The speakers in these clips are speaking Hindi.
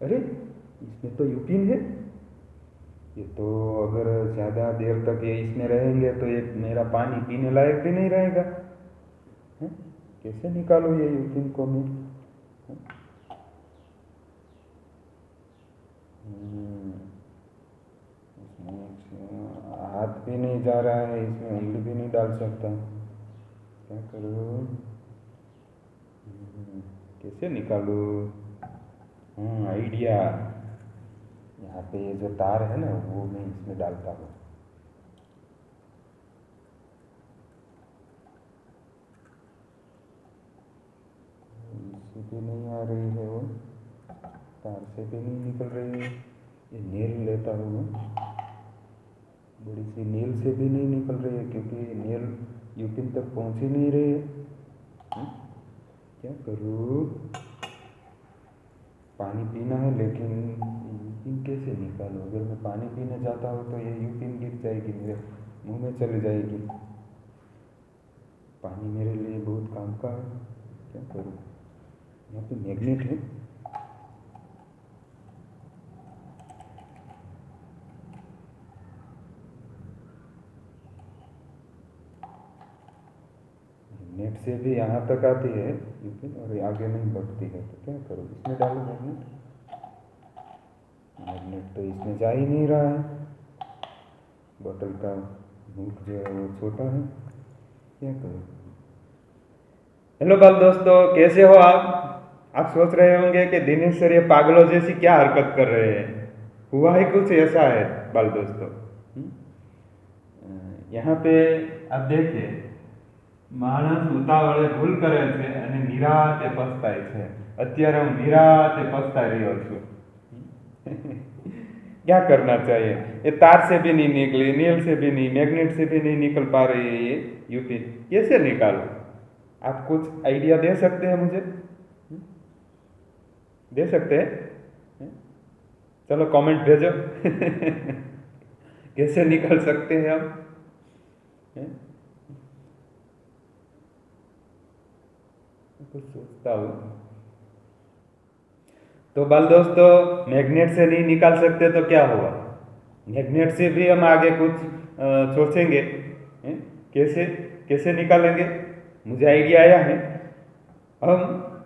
अरे इसमें तो यूपिन है। ये तो अगर ज़्यादा देर तक ये इसमें रहेंगे तो ये मेरा पानी पीने लायक भी नहीं रहेगा। हैं? कैसे निकालूँ ये यूपिन को मैं? हैं? हम्म, हाथ भी नहीं जा रहा है, इसमें उंगली भी नहीं डाल सकता। क्या करूँ? कैसे निकालूँ? आइडिया। यहाँ पे ये जो तार है ना वो मैं इसमें डालता हूँ। इससे भी नहीं आ रही है वो, तार से भी नहीं निकल रही है। ये नेल लेता हूँ मैं, बड़ी सी नेल से भी नहीं निकल रही है क्योंकि नेल यूपिन तक पहुँच ही नहीं रही है। हैं? क्या करूँ? पानी पीना है लेकिन यूपिन कैसे निकालूँ? अगर मैं पानी पीने जाता हूँ तो ये यूपिन गिर जाएगी, मेरे मुंह में चली जाएगी। पानी मेरे लिए बहुत काम का है। क्या करूँ? यहाँ पे मैग्नेट है। नेट से भी यहाँ तक आती है यूपिन और आगे नहीं बढ़ती है, तो क्या करूँ? इसमें डालूँ मैग्नेट? मैग्नेट तो इसमें जा ही नहीं रहा है। बोतल का मुख जो है वो छोटा है। क्या करूँ? हेलो बाल दोस्तों, कैसे हो आप सोच रहे होंगे कि दिनेश सर ये पागलों जैसी क्या हरकत कर रहे हैं। हुआ ही कुछ ऐसा है बाल दोस्तों। यहाँ पे आप देखिए, માણસ ઉતાવળે ભૂલ કરે છે અને નિરાતે પસ્તાય છે। અત્યારે હું નિરાતે પસ્તાઈ રહ્યો છું। क्या करना चाहिए? ये तार से भी नहीं निकली, नील से भी नहीं, मैग्नेट से भी नहीं निकल पा रही है ये यूपी। कैसे निकालो? आप कुछ आइडिया दे सकते हैं मुझे? दे सकते हैं? चलो कमेंट भेजो। कैसे निकाल सकते हैं हम? कुछ सोचता हूँ। तो बाल दोस्तों, मैग्नेट से नहीं निकाल सकते तो क्या हुआ? मैग्नेट से भी हम आगे कुछ सोचेंगे। कैसे कैसे निकालेंगे? मुझे आइडिया आया है। हम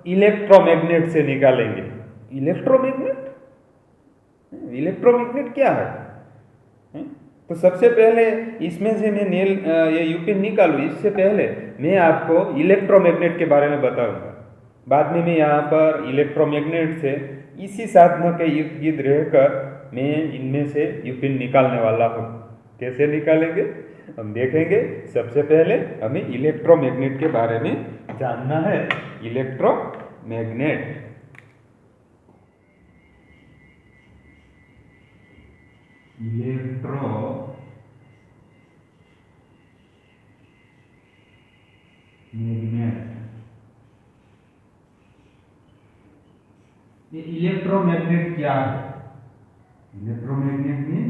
इलेक्ट्रोमैग्नेट से निकालेंगे। इलेक्ट्रोमैग्नेट? इलेक्ट्रोमैग्नेट क्या है? हैं? तो सबसे पहले इसमें से मैं ये यूपिन निकालूँ इससे पहले मैं आपको इलेक्ट्रोमैग्नेट के बारे में बताऊंगा। बाद में मैं यहाँ पर इलेक्ट्रोमैग्नेट से इसी साधनों के इर्द गिर्द रहकर मैं इनमें से यूपिन निकालने वाला हूँ। कैसे निकालेंगे हम देखेंगे। सबसे पहले हमें इलेक्ट्रोमैग्नेट के बारे में जानना है। Electromagnet, electro magnet. ये इलेक्ट्रोमैग्नेट क्या है? इलेक्ट्रोमैग्नेट मीन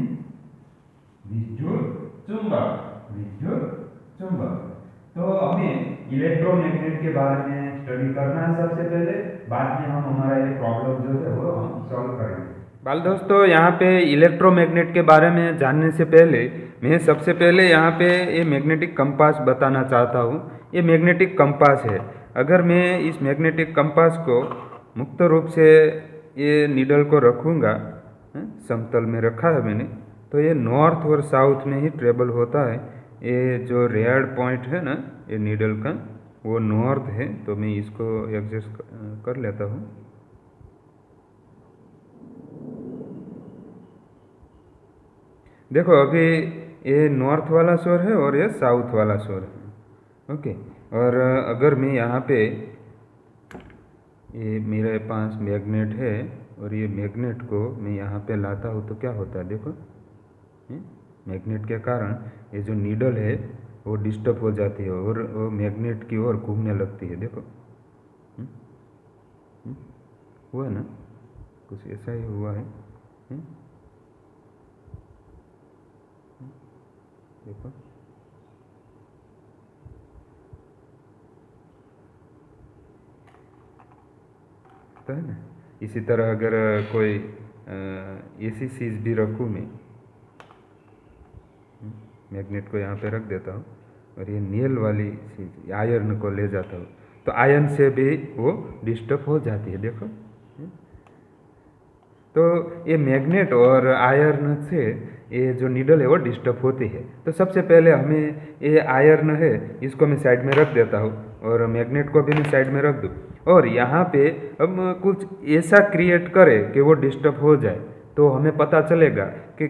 विद्युत चुंबक। विद्युत चुंबक। तो हमें इलेक्ट्रोमैग्नेट के बारे में स्टडी करना है सबसे पहले, बाद में हम हमारा ये प्रॉब्लम जो है वो हम सॉल्व करेंगे। बाल दोस्तों, यहाँ पे इलेक्ट्रोमैग्नेट के बारे में जानने से पहले मैं सबसे पहले यहाँ पे ये मैग्नेटिक कंपास बताना चाहता हूँ। ये मैग्नेटिक कंपास है। अगर मैं इस मैग्नेटिक कंपास को मुक्त रूप से ये नीडल को रखूँगा, समतल में रखा है मैंने, तो ये नॉर्थ और साउथ में ही ट्रेवल होता है। ये जो रेड पॉइंट है ना ये नीडल का, वो नॉर्थ है, तो मैं इसको एडजस्ट कर लेता हूँ। देखो अभी ये नॉर्थ वाला शोर है और ये साउथ वाला शोर है। ओके, और अगर मैं यहाँ पे ये मेरे पास मैग्नेट है और ये मैग्नेट को मैं यहाँ पे लाता हूँ तो क्या होता है देखो। मैग्नेट के कारण ये जो नीडल है वो डिस्टर्ब हो जाती है और वो मैग्नेट की ओर घूमने लगती है। देखो हुआ ना, कुछ ऐसा ही हुआ है। देखो तो है ना, इसी तरह अगर कोई ऐसी चीज़ भी रखूँ मैं, मैग्नेट को यहाँ पे रख देता हूँ और ये नील वाली चीज़ आयरन को ले जाता हूँ, तो आयरन से भी वो डिस्टर्ब हो जाती है। देखो, तो ये मैग्नेट और आयरन से ये जो नीडल है वो डिस्टर्ब होती है। तो सबसे पहले हमें ये आयरन है इसको मैं साइड में रख देता हूँ और मैग्नेट को भी मैं साइड में रख दूँ, और यहाँ पे हम कुछ ऐसा क्रिएट करें कि वो डिस्टर्ब हो जाए, तो हमें पता चलेगा कि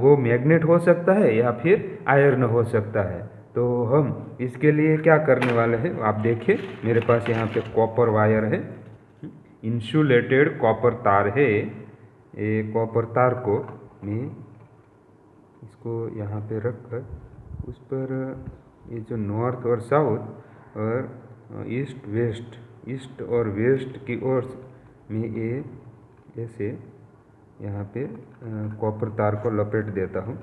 वो मैग्नेट हो सकता है या फिर आयरन हो सकता है। तो हम इसके लिए क्या करने वाले हैं, आप देखिए मेरे पास यहाँ पे कॉपर वायर है, इंसुलेटेड कॉपर तार है। ये कॉपर तार को मैं इसको यहाँ पे रख कर उस पर ये जो नॉर्थ और साउथ और ईस्ट और वेस्ट की ओर मैं ये ऐसे यहाँ पे कॉपर तार को लपेट देता हूँ।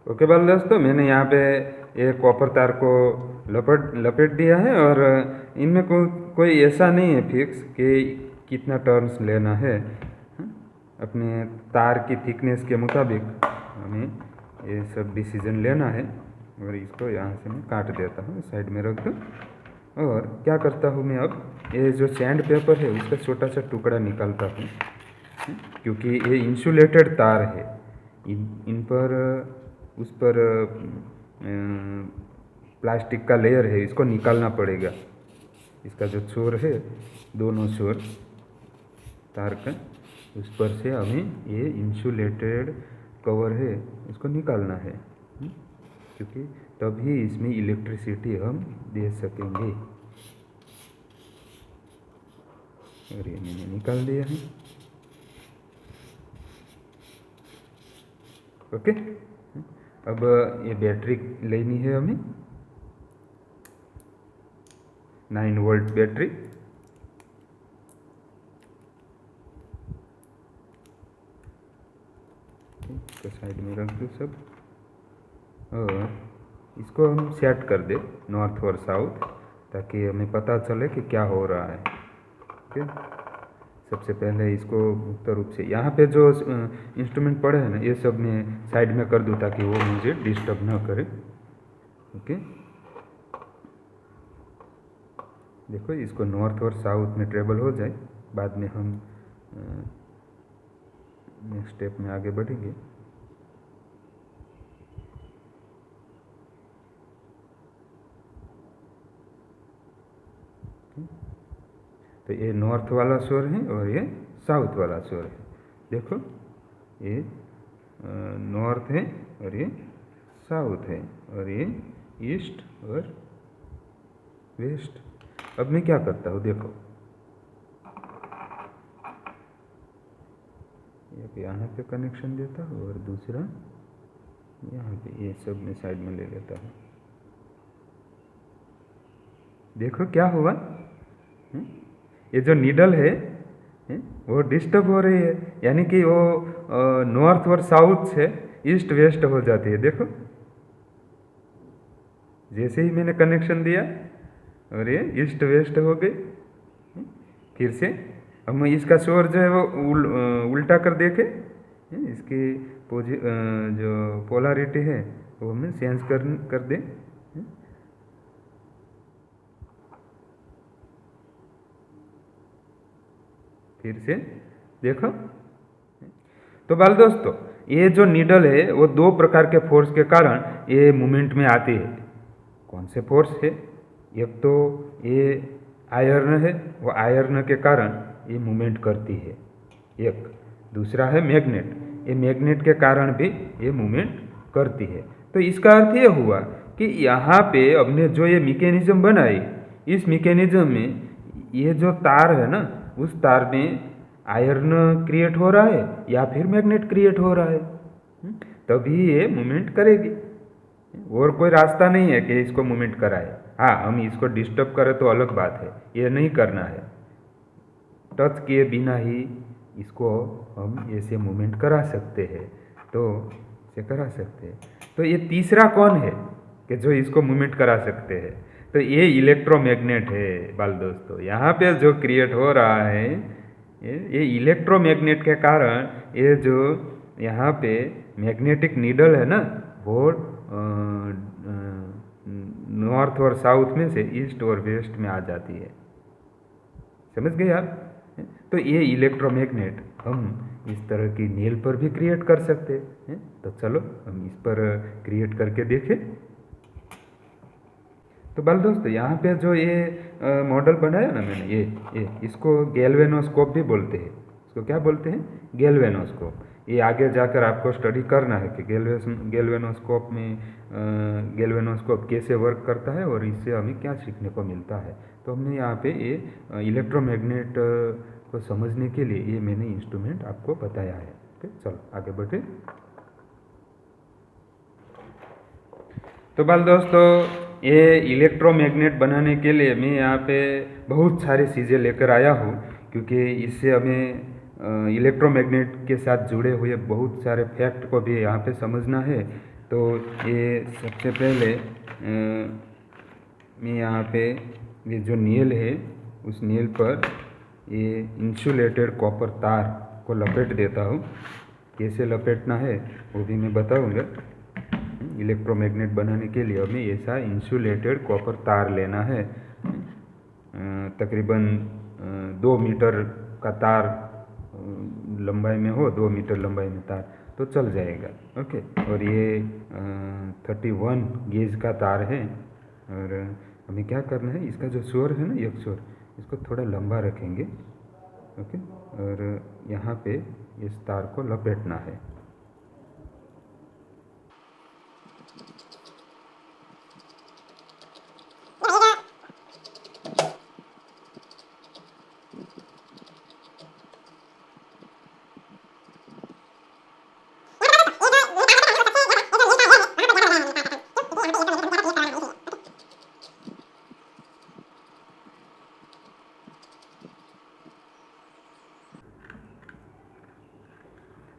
ओके बाल दोस्तों, मैंने यहाँ पे ये कॉपर तार को लपेट दिया है, और इनमें कोई ऐसा नहीं है फिक्स कि कितना टर्न्स लेना है। अपने तार की थिकनेस के मुताबिक हमें ये सब डिसीजन लेना है। और इसको यहाँ से मैं काट देता हूँ, साइड में रख दूँ। और क्या करता हूँ मैं, अब ये जो सैंड पेपर है उसका छोटा सा टुकड़ा निकालता हूँ, क्योंकि ये इंसुलेटेड तार है, इन पर उस पर प्लास्टिक का लेयर है, इसको निकालना पड़ेगा। इसका जो छोर है, दोनों छोर तार का, उस पर से हमें ये इंसुलेटेड कवर है उसको निकालना है, क्योंकि तभी इसमें इलेक्ट्रिसिटी हम दे सकेंगे। और ये मैंने निकाल दिया है। ओके, अब ये बैटरी लेनी है हमें, 9 वोल्ट बैटरी। इसको साइड में रख दो सब, और इसको हम सेट कर दे नॉर्थ और साउथ, ताकि हमें पता चले कि क्या हो रहा है। ओके, सबसे पहले इसको मुक्त रूप से यहाँ पे जो इंस्ट्रूमेंट पड़े हैं ना, ये सब मैं साइड में कर दूँ ताकि वो मुझे डिस्टर्ब ना करे। ओके, देखो इसको नॉर्थ और साउथ में ट्रेवल हो जाए, बाद में हम नेक्स्ट स्टेप में आगे बढ़ेंगे। तो ये नॉर्थ वाला शोर है और ये साउथ वाला शोर है। देखो ये नॉर्थ है और ये साउथ है, और ये ईस्ट और वेस्ट। अब मैं क्या करता हूँ, देखो एक यहाँ पे कनेक्शन देता हूँ और दूसरा यहाँ पे, ये सब मैं साइड में ले लेता हूँ। देखो क्या हुआ, ये जो नीडल है वो डिस्टर्ब हो रही है, यानी कि वो नॉर्थ और साउथ से ईस्ट वेस्ट हो जाती है। देखो जैसे ही मैंने कनेक्शन दिया और ये ईस्ट वेस्ट हो गई। फिर से हम इसका शोर जो है वो उल्टा कर देखे, इसकी जो पोलैरिटी है वो हमें चेंज कर दें। फिर से देखो, तो बाल दोस्तों ये जो नीडल है वो दो प्रकार के फोर्स के कारण ये मूवमेंट में आती है। कौन से फोर्स है, एक तो ये आयरन है, वो आयरन के कारण ये मूवमेंट करती है। एक दूसरा है मैग्नेट, ये मैग्नेट के कारण भी ये मूवमेंट करती है। तो इसका अर्थ ये हुआ कि यहाँ पे हमने जो ये मैकेनिज्म बनाई, इस मैकेनिज्म में ये जो तार है ना, उस तार में आयरन क्रिएट हो रहा है या फिर मैग्नेट क्रिएट हो रहा है, तभी ये मूवमेंट करेगी। और कोई रास्ता नहीं है कि इसको मूवमेंट कराए। हाँ, हम इसको डिस्टर्ब करें तो अलग बात है, ये नहीं करना है। टच किए बिना ही इसको हम ऐसे मूवमेंट करा सकते हैं, तो इसे करा सकते हैं। तो ये तीसरा कौन है कि जो इसको मूवमेंट करा सकते हैं? तो ये इलेक्ट्रोमैग्नेट है बाल दोस्तों। यहाँ पे जो क्रिएट हो रहा है ये इलेक्ट्रोमैग्नेट के कारण, ये जो यहाँ पे मैग्नेटिक नीडल है ना, वो नॉर्थ और साउथ में से ईस्ट और वेस्ट में आ जाती है। समझ गए आप? तो ये इलेक्ट्रोमैग्नेट हम इस तरह की नेल पर भी क्रिएट कर सकते हैं। तो चलो हम इस पर क्रिएट करके देखें। तो बाल दोस्तों, यहाँ पे जो ये मॉडल बनाया ना मैंने, ये इसको गैल्वेनोस्कोप भी बोलते हैं। इसको क्या बोलते हैं? गैल्वेनोस्कोप। ये आगे जाकर आपको स्टडी करना है कि गैल्वेनोस्कोप में गैल्वेनोस्कोप कैसे वर्क करता है और इससे हमें क्या सीखने को मिलता है। तो हमने यहाँ पे ये इलेक्ट्रोमैग्नेट को समझने के लिए ये मैंने इंस्ट्रूमेंट आपको बताया है। ओके, चलो आगे बढ़े। तो बाल दोस्तों, ये इलेक्ट्रोमैग्नेट बनाने के लिए मैं यहाँ पे बहुत सारी चीज़ें लेकर आया हूँ, क्योंकि इससे हमें इलेक्ट्रोमैग्नेट के साथ जुड़े हुए बहुत सारे फैक्ट को भी यहाँ पे समझना है। तो ये सबसे पहले मैं यहाँ पे ये जो नील है, उस नील पर ये इंसुलेटेड कॉपर तार को लपेट देता हूँ। कैसे लपेटना है वो भी मैं बताऊँगा। इलेक्ट्रोमैग्नेट बनाने के लिए हमें ऐसा इंसुलेटेड कॉपर तार लेना है। तकरीबन 2 मीटर का तार लंबाई में हो, 2 मीटर लंबाई में तार तो चल जाएगा। ओके, और ये 31 गेज का तार है। और हमें क्या करना है, इसका जो शोर है ना, एक शोर, इसको थोड़ा लंबा रखेंगे। ओके, और यहाँ पे इस तार को लपेटना है।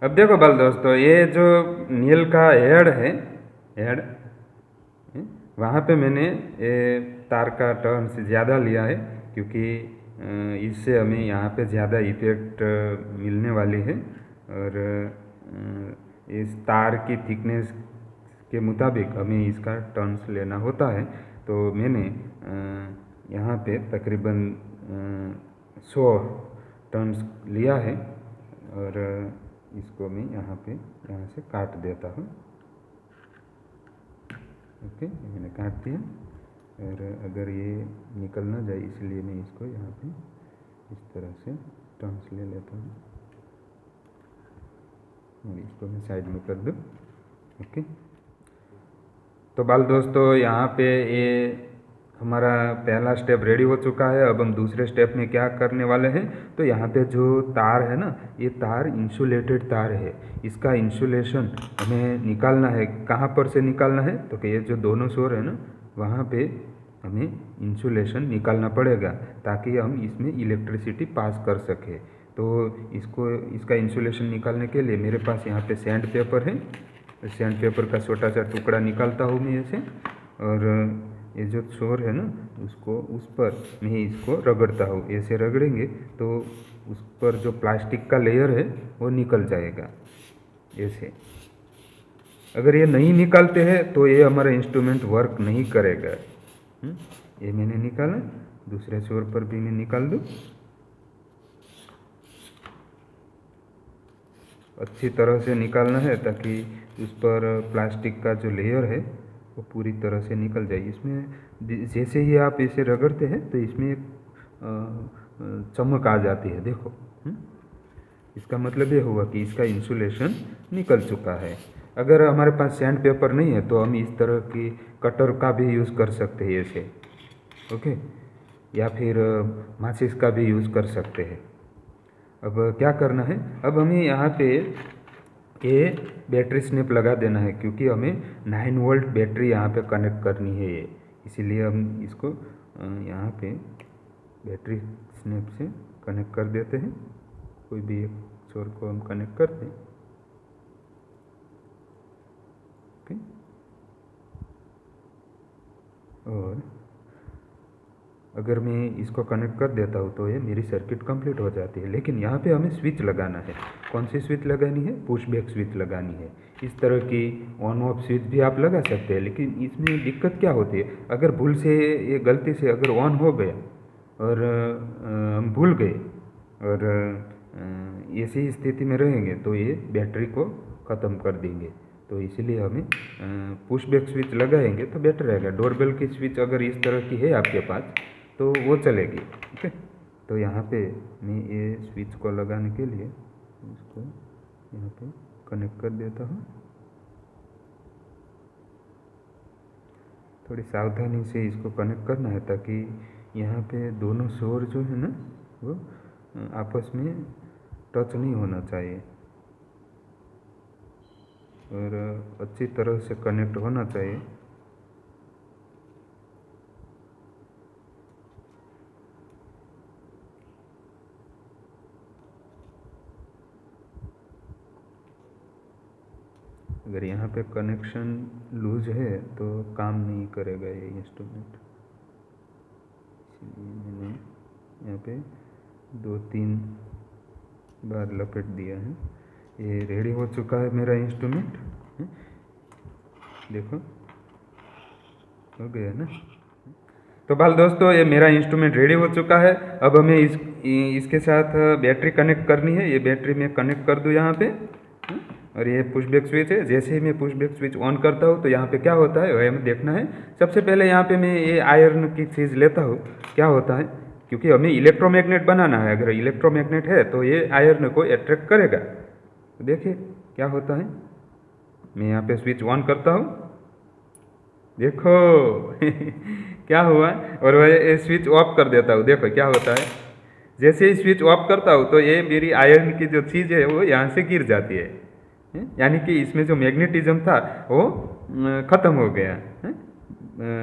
अब देखो बाल दोस्तों, ये जो नील का हेड है, हेड वहाँ पे मैंने ये तार का टर्न्स ज़्यादा लिया है, क्योंकि इससे हमें यहाँ पे ज़्यादा इफेक्ट मिलने वाली है। और इस तार की थिकनेस के मुताबिक हमें इसका टर्न्स लेना होता है। तो मैंने यहाँ पे तकरीबन 100 टर्न्स लिया है, और इसको मैं यहाँ से काट देता हूँ। ओके, मैंने काट दिया। और अगर ये निकल ना जाए इसलिए मैं इसको यहाँ पे इस तरह से टर्न्स ले लेता हूँ, और इसको मैं साइड में कर दूँ। ओके, तो बाल दोस्तों, यहाँ पे ये हमारा पहला स्टेप रेडी हो चुका है। अब हम दूसरे स्टेप में क्या करने वाले हैं, तो यहाँ पे जो तार है ना, ये तार इंसुलेटेड तार है। इसका इंसुलेशन हमें निकालना है। कहाँ पर से निकालना है, तो कि ये जो दोनों शोर है ना, वहाँ पे हमें इंसुलेशन निकालना पड़ेगा, ताकि हम इसमें इलेक्ट्रिसिटी पास कर सकें। तो इसका इंसुलेशन निकालने के लिए मेरे पास यहाँ पे सैंड पेपर है। सैंड पेपर का छोटा सा टुकड़ा निकालता हूँ मैं ऐसे, और ये जो शोर है ना, उसको उस पर मैं इसको रगड़ता हूँ। ऐसे रगड़ेंगे तो उस पर जो प्लास्टिक का लेयर है वो निकल जाएगा ऐसे। अगर ये नहीं निकालते हैं तो ये हमारा इंस्ट्रूमेंट वर्क नहीं करेगा। ये मैंने निकाला, दूसरे शोर पर भी मैं निकाल दूँ। अच्छी तरह से निकालना है ताकि उस पर प्लास्टिक का जो लेयर है वो पूरी तरह से निकल जाए। इसमें जैसे ही आप इसे रगड़ते हैं तो इसमें एक चमक आ जाती है, देखो। इसका मतलब ये हुआ कि इसका इंसुलेशन निकल चुका है। अगर हमारे पास सैंड पेपर नहीं है तो हम इस तरह की कटर का भी यूज़ कर सकते हैं ऐसे, ओके, या फिर माचिस का भी यूज़ कर सकते हैं। अब क्या करना है, अब हमें यहाँ पे ये बैटरी स्नैप लगा देना है, क्योंकि हमें 9 वोल्ट बैटरी यहाँ पे कनेक्ट करनी है ये, इसीलिए हम इसको यहाँ पे बैटरी स्नैप से कनेक्ट कर देते हैं। कोई भी एक छोर को हम कनेक्ट कर दें। ओके, और अगर मैं इसको कनेक्ट कर देता हूँ तो ये मेरी सर्किट कंप्लीट हो जाती है। लेकिन यहाँ पे हमें स्विच लगाना है। कौन सी स्विच लगानी है? पुश बैक स्विच लगानी है। इस तरह की ऑन ऑफ स्विच भी आप लगा सकते हैं, लेकिन इसमें दिक्कत क्या होती है, अगर भूल से ये गलती से अगर ऑन हो गया और हम भूल गए और ऐसी स्थिति में रहेंगे तो ये बैटरी को ख़त्म कर देंगे। तो इसलिए हमें पुश बैक स्विच लगाएंगे तो बेटर रहेगा। डोरबेल की स्विच अगर इस तरह की है आपके पास तो वो चलेगी। ओके, तो यहाँ पे मैं ये स्विच को लगाने के लिए इसको यहाँ पे कनेक्ट कर देता हूँ। थोड़ी सावधानी से इसको कनेक्ट करना है ताकि यहाँ पे दोनों शोर जो है ना वो आपस में टच नहीं होना चाहिए और अच्छी तरह से कनेक्ट होना चाहिए। अगर यहाँ पे कनेक्शन लूज है तो काम नहीं करेगा ये इंस्ट्रूमेंट, इसलिए मैंने यहाँ पे 2-3 बार लपेट दिया है। ये रेडी हो चुका है मेरा इंस्ट्रूमेंट। देखो हो गया ना। तो बाल दोस्तों, ये मेरा इंस्ट्रूमेंट रेडी हो चुका है। अब हमें इसके साथ बैटरी कनेक्ट करनी है। ये बैटरी मैं कनेक्ट कर दूँ यहाँ पे, और ये पुश बैक स्विच है। जैसे ही मैं पुश बैक स्विच ऑन करता हूँ तो यहाँ पे क्या होता है वह हमें देखना है। सबसे पहले यहाँ पे मैं ये आयरन की चीज़ लेता हूँ। क्या होता है, क्योंकि हमें इलेक्ट्रोमैग्नेट बनाना है। अगर इलेक्ट्रोमैग्नेट है तो ये आयरन को अट्रैक्ट करेगा। तो देखिए क्या होता है। मैं यहाँ पे स्विच ऑन करता हूँ, देखो क्या हुआ। और वह स्विच ऑफ कर देता हूँ, देखो क्या होता है। जैसे ही स्विच ऑफ करता हूँ तो ये मेरी आयरन की जो चीज़ है वो यहाँ से गिर जाती है। यानी कि इसमें जो मैग्नेटिज्म था वो ख़त्म हो गया है,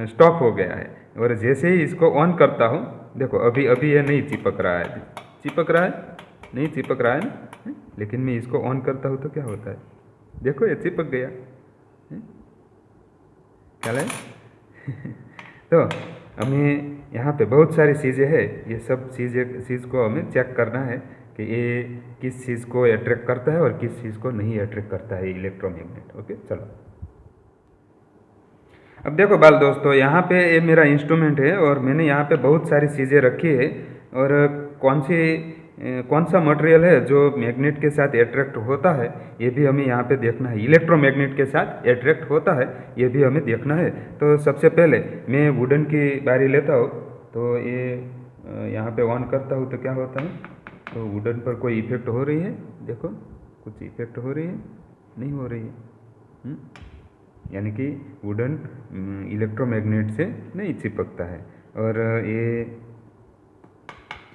स्टॉप हो गया है। और जैसे ही इसको ऑन करता हूँ, देखो अभी अभी ये नहीं चिपक रहा है। चिपक रहा है? नहीं चिपक रहा है ना। लेकिन मैं इसको ऑन करता हूँ तो क्या होता है, देखो ये चिपक गया। ख्याल है तो हमें यहाँ पे बहुत सारी चीज़ें हैं। ये सब चीज़ को हमें चेक करना है कि ये किस चीज़ को अट्रैक्ट करता है और किस चीज़ को नहीं अट्रैक्ट करता है इलेक्ट्रोमैग्नेट। ओके, चलो अब देखो बाल दोस्तों, यहाँ पे ये मेरा इंस्ट्रूमेंट है और मैंने यहाँ पे बहुत सारी चीज़ें रखी है। और कौन सा मटेरियल है जो मैग्नेट के साथ अट्रैक्ट होता है ये भी हमें यहाँ पे देखना है। इलेक्ट्रोमैग्नेट के साथ अट्रैक्ट होता है ये भी हमें देखना है। तो सबसे पहले मैं वुडन की बारी लेता हूँ। तो ये यहाँ पे ऑन करता हूँ तो क्या होता है, तो वुडन पर कोई इफेक्ट हो रही है? देखो कुछ इफेक्ट हो रही है? नहीं हो रही है। यानी कि वुडन इलेक्ट्रोमैग्नेट से नहीं चिपकता है। और ये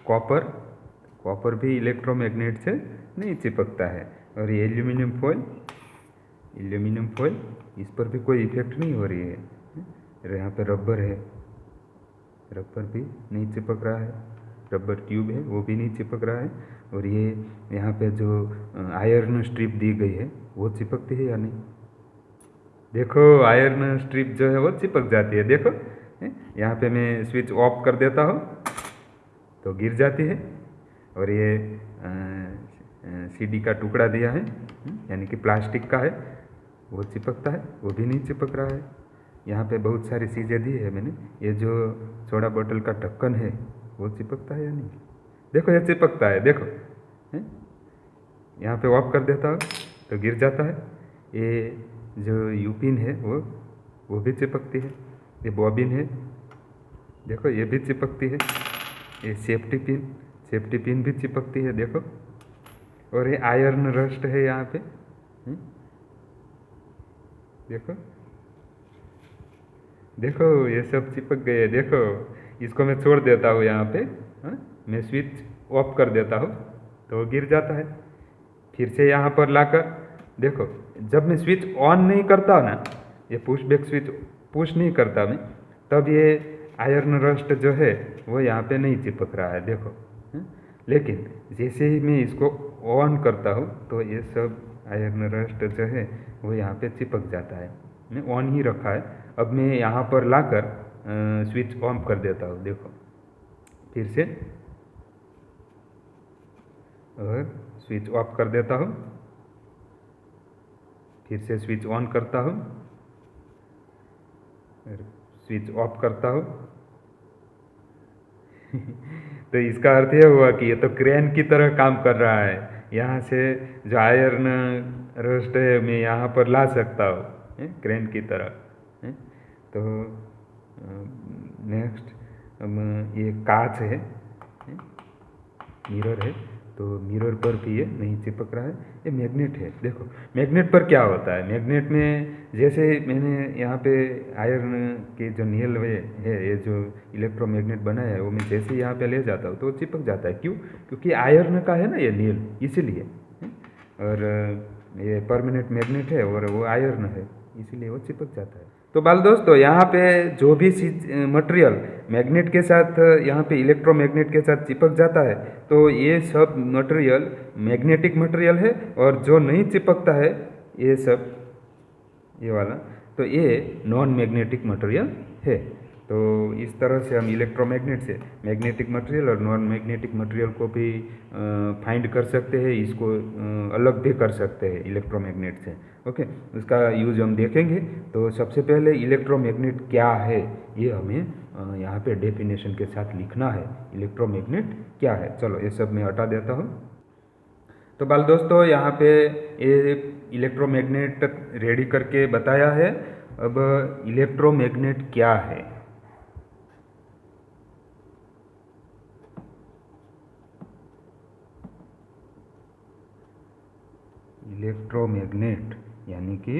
कॉपर भी इलेक्ट्रोमैग्नेट से नहीं चिपकता है। और ये एल्यूमिनियम फॉइल इस पर भी कोई इफेक्ट नहीं हो रही है। और यहाँ पे रबर है, रबर भी नहीं चिपक रहा है। रबर ट्यूब है वो भी नहीं चिपक रहा है। और ये यहाँ पे जो आयरन स्ट्रिप दी गई है वो चिपकती है या नहीं? देखो आयरन स्ट्रिप जो है वो चिपक जाती है। देखो यहाँ पे मैं स्विच ऑफ कर देता हूँ तो गिर जाती है। और ये सीडी का टुकड़ा दिया है, यानी कि प्लास्टिक का है, वो चिपकता है, वो भी नहीं चिपक रहा है। यहाँ पे बहुत सारी चीज़ें दी है मैंने। ये जो सोडा बोतल का ढक्कन है वो चिपकता है या नहीं? देखो ये चिपकता है। देखो यहाँ पे ऑफ कर देता हूँ तो गिर जाता है। ये जो यूपिन है वो भी चिपकती है। ये बॉबिन है, देखो ये भी चिपकती है। ये सेफ्टी पिन भी चिपकती है, देखो। और ये आयरन रस्ट है यहाँ पे, देखो देखो ये सब चिपक गए। देखो इसको मैं छोड़ देता हूँ यहाँ पे। मैं स्विच ऑफ कर देता हूँ तो वो गिर जाता है। फिर से यहाँ पर लाकर देखो, जब मैं स्विच ऑन नहीं करता ना, ये पुश बैक स्विच पुश नहीं करता मैं, तब ये आयरन रस्ट जो है वो यहाँ पे नहीं चिपक रहा है, देखो। लेकिन जैसे ही मैं इसको ऑन करता हूँ तो ये सब आयरन रस्ट जो है वो यहाँ पे चिपक जाता है। मैं ऑन ही रखा है। अब मैं यहाँ पर लाकर स्विच ऑन कर देता हूँ, देखो फिर से, और स्विच ऑफ कर देता हूँ, फिर से स्विच ऑन करता हूँ, स्विच ऑफ करता हूँ। तो इसका अर्थ यह हुआ कि ये तो क्रेन की तरह काम कर रहा है। यहाँ से जो आयरन रस्ट है मैं यहाँ पर ला सकता हूँ क्रेन की तरह। तो नेक्स्ट ये कांच है, मिरर है, तो मिरर पर भी ये नहीं चिपक रहा है। ये मैग्नेट है, देखो मैग्नेट पर क्या होता है। मैग्नेट में जैसे मैंने यहाँ पे आयरन के जो नील है, ये जो इलेक्ट्रोमैग्नेट बनाया है, वो मैं जैसे यहाँ पे ले जाता हूँ तो वो चिपक जाता है। क्यों? क्योंकि आयरन का है ना ये नील, इसीलिए। और ये परमानेंट मैग्नेट है और वो आयरन है, इसीलिए वो चिपक जाता है। तो बाल दोस्तों, यहाँ पे जो भी मटेरियल मैग्नेट के साथ, यहाँ पे इलेक्ट्रोमैग्नेट के साथ चिपक जाता है, तो ये सब मटेरियल मैग्नेटिक मटेरियल है। और जो नहीं चिपकता है ये सब, ये वाला, तो ये नॉन मैग्नेटिक मटेरियल है। तो इस तरह से हम इलेक्ट्रोमैग्नेट से मैग्नेटिक मटेरियल और नॉन मैग्नेटिक मटेरियल को भी फाइंड कर सकते हैं, इसको अलग भी कर सकते हैं इलेक्ट्रोमैग्नेट से। ओके, उसका यूज हम देखेंगे। तो सबसे पहले इलेक्ट्रोमैग्नेट क्या है ये हमें यहाँ पे डेफिनेशन के साथ लिखना है। इलेक्ट्रोमैग्नेट क्या है, चलो ये सब मैं हटा देता हूँ। तो बाल दोस्तों, यहाँ पे ये इलेक्ट्रोमैग्नेट रेडी करके बताया है। अब इलेक्ट्रोमैग्नेट क्या है? इलेक्ट्रोमैग्नेट यानी कि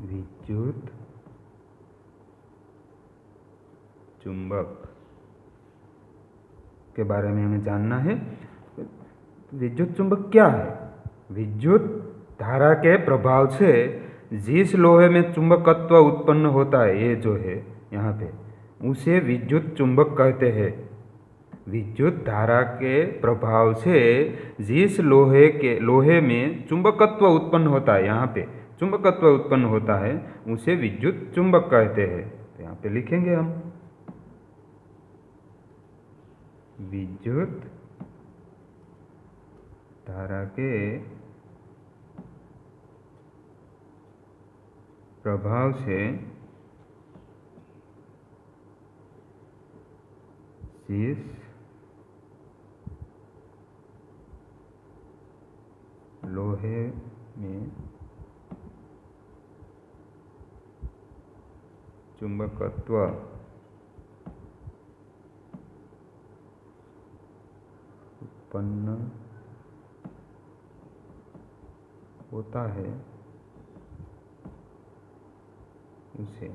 विद्युत चुंबक के बारे में हमें जानना है। विद्युत चुंबक क्या है? विद्युत धारा के प्रभाव से जिस लोहे में चुंबकत्व उत्पन्न होता है, ये जो है यहाँ पे, उसे विद्युत चुंबक कहते हैं। विद्युत धारा के प्रभाव से जिस लोहे में चुंबकत्व उत्पन्न होता है, यहाँ पे चुंबकत्व उत्पन्न होता है, उसे विद्युत चुंबक कहते हैं। तो यहाँ पे लिखेंगे हम, विद्युत धारा के प्रभाव से जिस लोहे में चुंबकत्व उत्पन्न होता है, उसे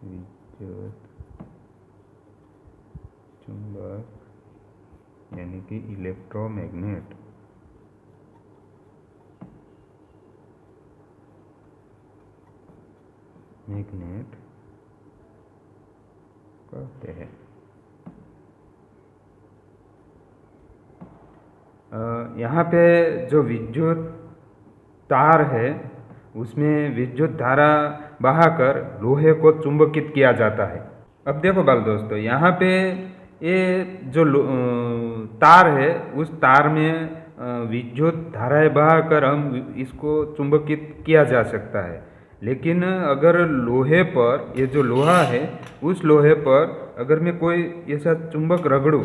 विद्युत चुंबक यानी कि इलेक्ट्रोमैग्नेट कहते हैं। यहाँ पे जो विद्युत तार है उसमें विद्युत धारा बहाकर लोहे को चुंबकित किया जाता है। अब देखो बाल दोस्तों, यहाँ पे ये जो तार है, उस तार में विद्युत धाराएं बहाकर हम इसको चुंबकित किया जा सकता है। लेकिन अगर लोहे पर, ये जो लोहा है, उस लोहे पर अगर मैं कोई ऐसा चुंबक रगड़ूँ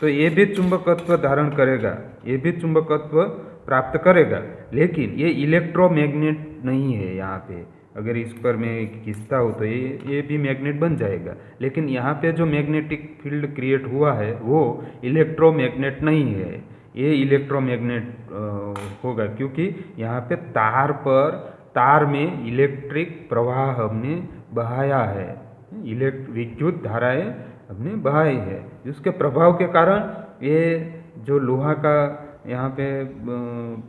तो ये भी चुंबकत्व धारण करेगा, ये भी चुंबकत्व प्राप्त करेगा। लेकिन ये इलेक्ट्रोमैग्नेट नहीं है। यहाँ पे अगर इस पर मैं खींचता हूँ तो ये भी मैग्नेट बन जाएगा। लेकिन यहाँ पे जो मैग्नेटिक फील्ड क्रिएट हुआ है वो इलेक्ट्रोमैग्नेट नहीं है, ये इलेक्ट्रोमैग्नेट होगा। क्योंकि यहाँ पे तार में इलेक्ट्रिक प्रवाह हमने बहाया है, विद्युत धाराएं हमने बहाई है, जिसके प्रभाव के कारण ये जो लोहा का यहाँ पे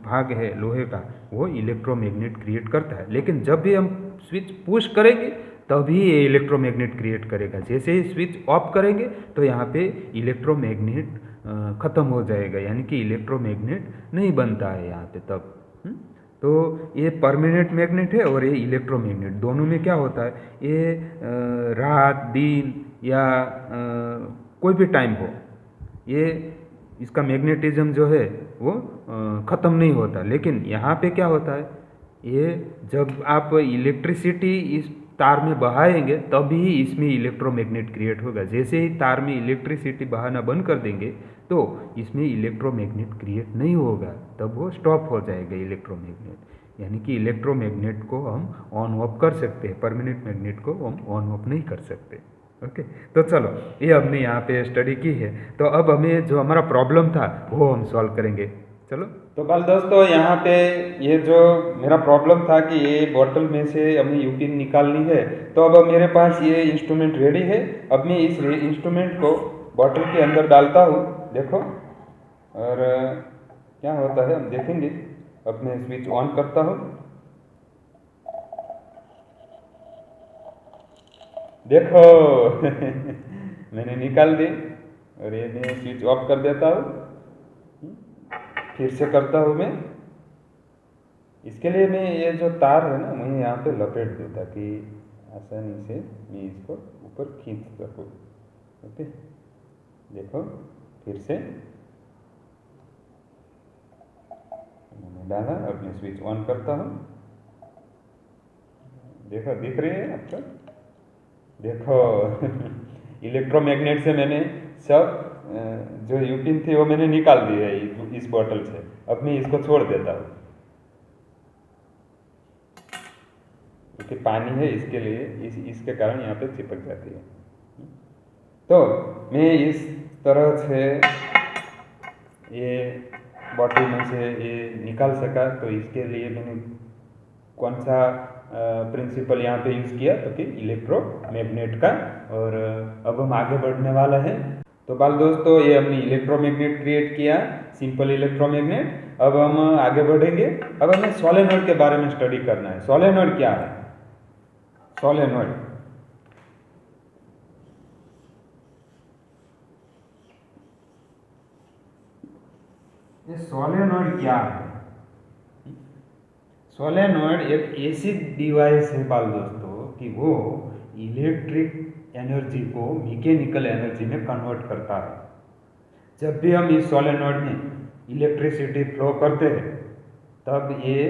भाग है लोहे का, वो इलेक्ट्रोमैग्नेट क्रिएट करता है। लेकिन जब भी हम स्विच पुश करेंगे तभी ये इलेक्ट्रोमैग्नेट क्रिएट करेगा। जैसे ही स्विच ऑफ करेंगे तो यहाँ पे इलेक्ट्रोमैग्नेट ख़त्म हो जाएगा, यानी कि इलेक्ट्रोमैग्नेट नहीं बनता है यहाँ पे तब। तो ये परमानेंट मैग्नेट है और ये इलेक्ट्रोमैग्नेट, दोनों में क्या होता है, ये रात दिन या कोई भी टाइम हो, ये इसका मैग्नेटिज्म जो है वो ख़त्म नहीं होता। लेकिन यहाँ पे क्या होता है, ये जब आप इलेक्ट्रिसिटी इस तार में बहाएंगे तभी इसमें इलेक्ट्रोमैग्नेट क्रिएट होगा। जैसे ही तार में इलेक्ट्रिसिटी बहाना बंद कर देंगे तो इसमें इलेक्ट्रोमैग्नेट क्रिएट नहीं होगा, तब वो स्टॉप हो जाएगा इलेक्ट्रोमैग्नेट। यानी कि इलेक्ट्रोमैग्नेट को हम ऑन ऑफ कर सकते हैं, परमानेंट मैग्नेट को हम ऑन ऑफ नहीं कर सकते। ओके, तो चलो ये हमने यहाँ पे स्टडी की है। तो अब हमें जो हमारा प्रॉब्लम था वो हम सॉल्व करेंगे। चलो, तो बाल दोस्तों यहाँ पे ये जो मेरा प्रॉब्लम था कि ये बोतल में से हमें यूपिन निकालनी है, तो अब मेरे पास ये इंस्ट्रूमेंट रेडी है। अब मैं इस इंस्ट्रूमेंट को बोतल के अंदर डालता हूँ, देखो, और क्या होता है हम देखेंगे। अब मैं स्विच ऑन करता हूँ, देखो मैंने निकाल दी, और ये मैं स्विच ऑफ कर देता हूँ। फिर से करता हूँ मैं। इसके लिए मैं ये जो तार है ना, मैं यहाँ पे लपेट दूँ ताकि आसानी से मैं इसको ऊपर खींच सकूँ। ओके, देखो, फिर से मैंने डाला। अब मैं स्विच ऑन करता हूँ, देखो दिख रही है आपको, देखो इलेक्ट्रोमैग्नेट से मैंने सब जो यूपिन थी वो मैंने निकाल दी है इस बोतल से। अब मैं इसको छोड़ देता हूँ क्योंकि पानी है, इसके लिए इसके कारण यहाँ पे चिपक जाती है। तो मैं इस तरह से ये बोतल में से ये निकाल सका। तो इसके लिए मैंने कौन सा प्रिंसिपल यहाँ पे यूज़ किया, तो कि इलेक्ट्रोमैग्नेट का। और अब हम आगे बढ़ने वाला है। तो बाल दोस्तों, ये हमने इलेक्ट्रोमैग्नेट क्रिएट किया, सिंपल इलेक्ट्रोमैग्नेट। अब हम आगे बढ़ेंगे। अब हमें सोलेनॉइड के बारे में स्टडी करना है। सोलेनॉइड क्या है? सोलेनॉइड ये सोलेनॉइड क्या है? सोलेनॉइड एक ऐसी डिवाइस है बाल दोस्तों कि वो इलेक्ट्रिक एनर्जी को मैकेनिकल एनर्जी में कन्वर्ट करता है। जब भी हम इस सोलेनॉइड में इलेक्ट्रिसिटी फ्लो करते हैं तब ये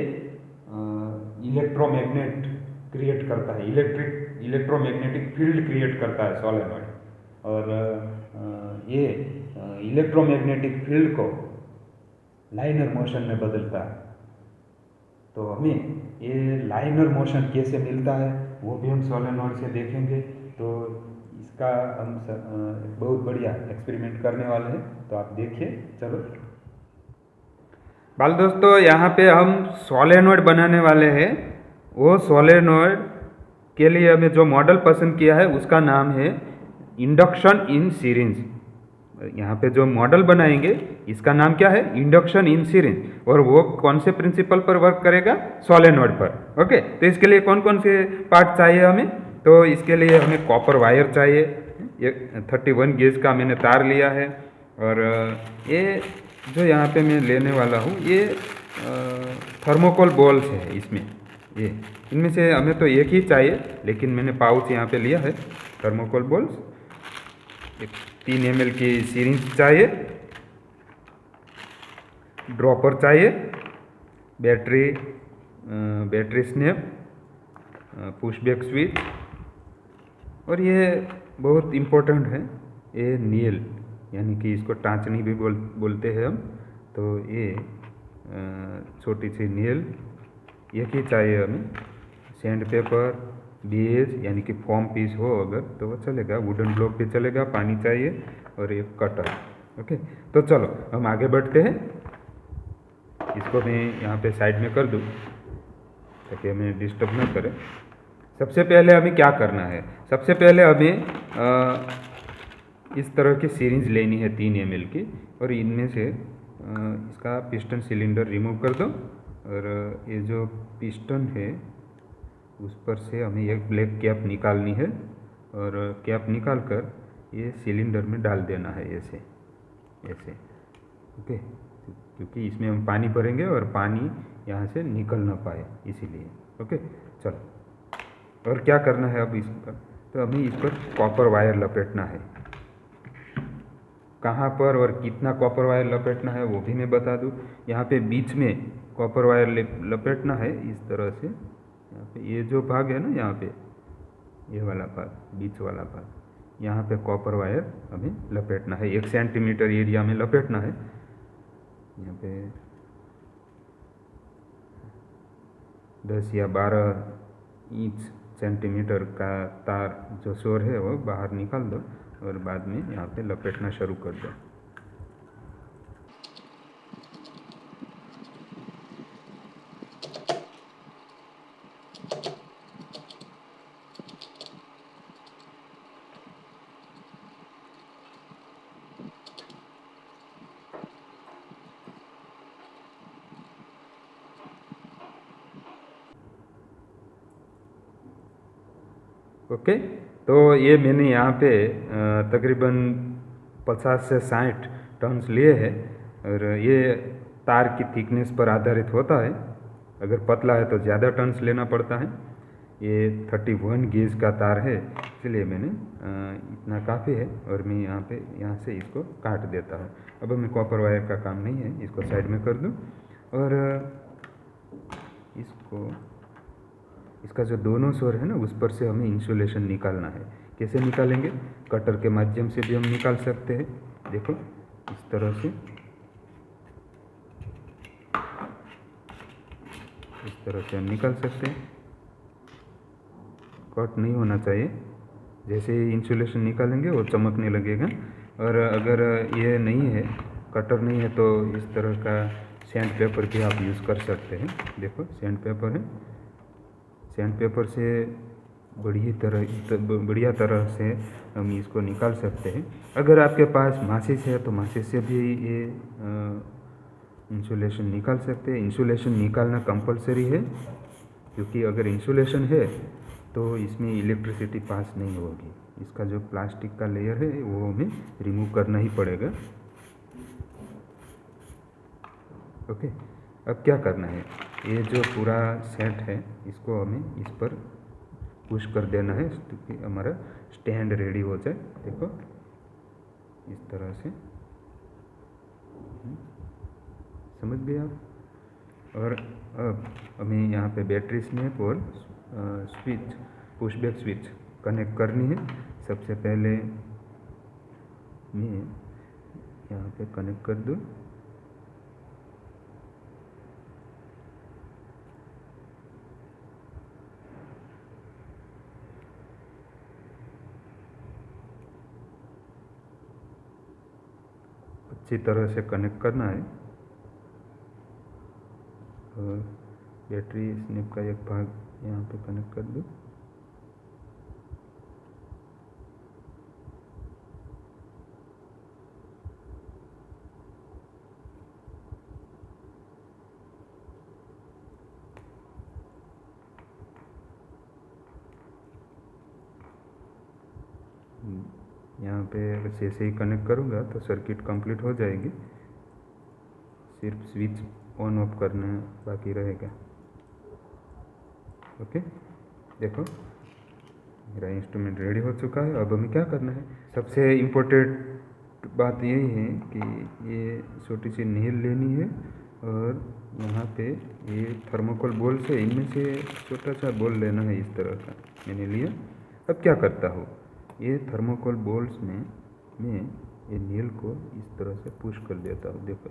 इलेक्ट्रोमैग्नेट क्रिएट करता है, इलेक्ट्रोमैग्नेटिक फील्ड क्रिएट करता है सोलेनॉइड। और ये इलेक्ट्रोमैग्नेटिक फील्ड को लाइनर मोशन में बदलता है। तो हमें ये लाइनर मोशन कैसे मिलता है वो भी हम सोलेनॉइड से देखेंगे। तो इसका हम बहुत बढ़िया एक्सपेरिमेंट करने वाले हैं, तो आप देखिए। चलो बाल दोस्तों, यहाँ पे हम सोलेनॉइड बनाने वाले हैं। वो सोलेनॉइड के लिए हमें जो मॉडल पसंद किया है उसका नाम है इंडक्शन इन सीरीज। यहाँ पे जो मॉडल बनाएंगे इसका नाम क्या है? Induction in series. और वो कौन से प्रिंसिपल पर वर्क करेगा? सोलेनॉइड पर। ओके, तो इसके लिए कौन कौन से पार्ट चाहिए हमें? तो इसके लिए हमें कॉपर वायर चाहिए, ये 31 गेज का मैंने तार लिया है। और ये जो यहाँ पे मैं लेने वाला हूँ ये थर्मोकोल बॉल्स है इसमें। ये इनमें से हमें तो एक ही चाहिए, लेकिन मैंने पाउच यहाँ पे लिया है थर्मोकोल बॉल्स। 3 ml की सीरिंज चाहिए, ड्रॉपर चाहिए, बैटरी स्नैप, पुशबैक स्विच, और ये बहुत इम्पोर्टेंट है ये नील, यानी कि इसको टाँचनी भी बोलते हैं हम। तो ये छोटी सी नील एक ही चाहिए हमें। सैंड पेपर, बेज यानी कि फॉर्म पीस हो अगर तो वो चलेगा, वुडन ब्लॉक भी चलेगा, पानी चाहिए, और एक कटर। ओके, तो चलो हम आगे बढ़ते हैं। इसको मैं यहाँ पे साइड में कर दूँ। ताकि हमें डिस्टर्ब ना करे। सबसे पहले हमें क्या करना है, सबसे पहले हमें इस तरह की सीरीज लेनी है 3 ml की, और इनमें से इसका पिस्टन सिलेंडर रिमूव कर दो, और ये जो पिस्टन है उस पर से हमें एक ब्लैक कैप निकालनी है, और कैप निकाल कर ये सिलेंडर में डाल देना है ऐसे ऐसे, ओके। क्योंकि इसमें हम पानी भरेंगे और पानी यहाँ से निकल ना पाए, इसीलिए, ओके। चलो, और क्या करना है अब इस पर, तो हमें इस पर कॉपर वायर लपेटना है। कहाँ पर और कितना कॉपर वायर लपेटना है वो भी मैं बता दूँ। यहाँ पे बीच में कॉपर वायर लपेटना है इस तरह से। यहाँ पे ये जो भाग है ना, यहाँ पे ये वाला भाग, बीच वाला भाग, यहाँ पे कॉपर वायर हमें लपेटना है। 1 सेंटीमीटर एरिया में लपेटना है। यहाँ पे 10 या 12 इंच सेंटीमीटर का तार जो शोर है वो बाहर निकाल दो, और बाद में यहाँ पे लपेटना शुरू कर दो। ओके, तो ये मैंने यहाँ पे तकरीबन 50 से 60 टर्न्स लिए हैं, और ये तार की थिकनेस पर आधारित होता है। अगर पतला है तो ज़्यादा टर्न्स लेना पड़ता है। ये 31 गेज का तार है, इसलिए मैंने इतना काफ़ी है, और मैं यहाँ से इसको काट देता हूँ। अब हमें कॉपर वायर का काम नहीं है, इसको साइड में कर दूँ, और इसका जो दोनों छोर है ना, उस पर से हमें इंसुलेशन निकालना है। कैसे निकालेंगे? कटर के माध्यम से भी हम निकाल सकते हैं। देखो, इस तरह से, इस तरह से हम निकाल सकते हैं। कट नहीं होना चाहिए। जैसे ही इंसुलेशन निकालेंगे वो चमकने लगेगा। और अगर ये नहीं है, कटर नहीं है, तो इस तरह का सैंड पेपर भी आप यूज़ कर सकते हैं। देखो, सैंड पेपर है। सैंड पेपर से बढ़िया तरह से हम इसको निकाल सकते हैं। अगर आपके पास माचिस है तो माचिस से भी ये इंसुलेशन निकाल सकते हैं। इंसुलेशन निकालना कंपलसरी है, क्योंकि अगर इंसुलेशन है तो इसमें इलेक्ट्रिसिटी पास नहीं होगी। इसका जो प्लास्टिक का लेयर है वो हमें रिमूव करना ही पड़ेगा। ओके, अब क्या करना है, ये जो पूरा सेट है इसको हमें इस पर पुश कर देना है, क्योंकि हमारा स्टैंड रेडी हो जाए। देखो, इस तरह से, समझ गए आप। और अब हमें यहाँ पे बैटरी स्नैप और स्विच, पुशबैक स्विच कनेक्ट करनी है। सबसे पहले मैं यहाँ पे कनेक्ट कर दूँ। अच्छी तरह से कनेक्ट करना है, और बैटरी स्नैप का एक भाग यहाँ पे कनेक्ट कर दो। यहाँ पे अगर ऐसे ही कनेक्ट करूँगा तो सर्किट कंप्लीट हो जाएगी। सिर्फ स्विच ऑन ऑफ करना बाकी रहेगा। ओके, देखो, मेरा इंस्ट्रूमेंट रेडी हो चुका है। अब हमें क्या करना है, सबसे इम्पोर्टेंट बात यही है कि ये छोटी सी नील लेनी है, और यहाँ पे ये थर्मोकोल बॉल से, इनमें से छोटा सा बॉल लेना है, इस तरह का मैंने लिया। अब क्या करता हूँ, ये थर्मोकोल बॉल्स में मैं ये नील को इस तरह से पुश कर देता हूँ। देखो,